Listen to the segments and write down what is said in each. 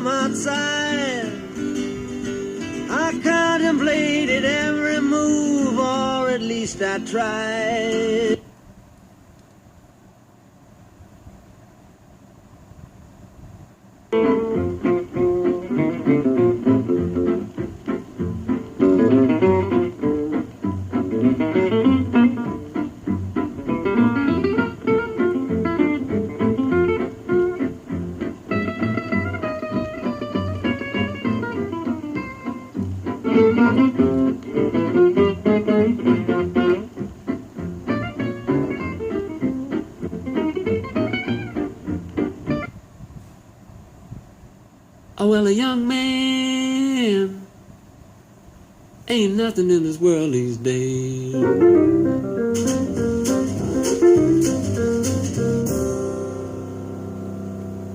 from outside. I contemplated every move, or at least I tried. Oh, well, a young man ain't nothing in this world these days.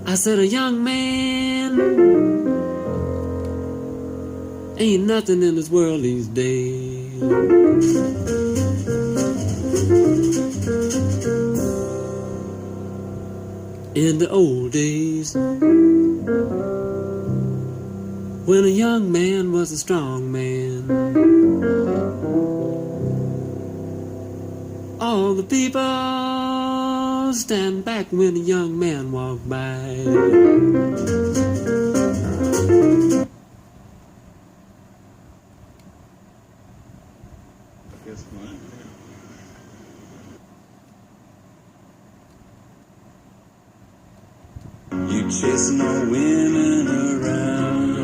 I said a young man ain't nothing in this world these days. In the old days, when a young man was a strong man, all the people stand back when a young man walked by. You chase no women around.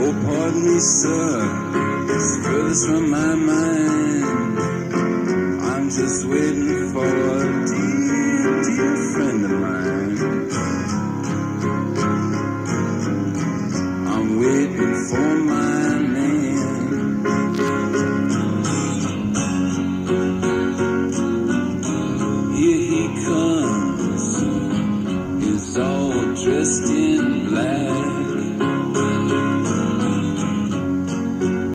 Oh, pardon me, sir, it's furthest from my mind. I'm just waiting for a dear, dear friend of mine. I'm waiting for my man. Here he comes, he's all dressed in black.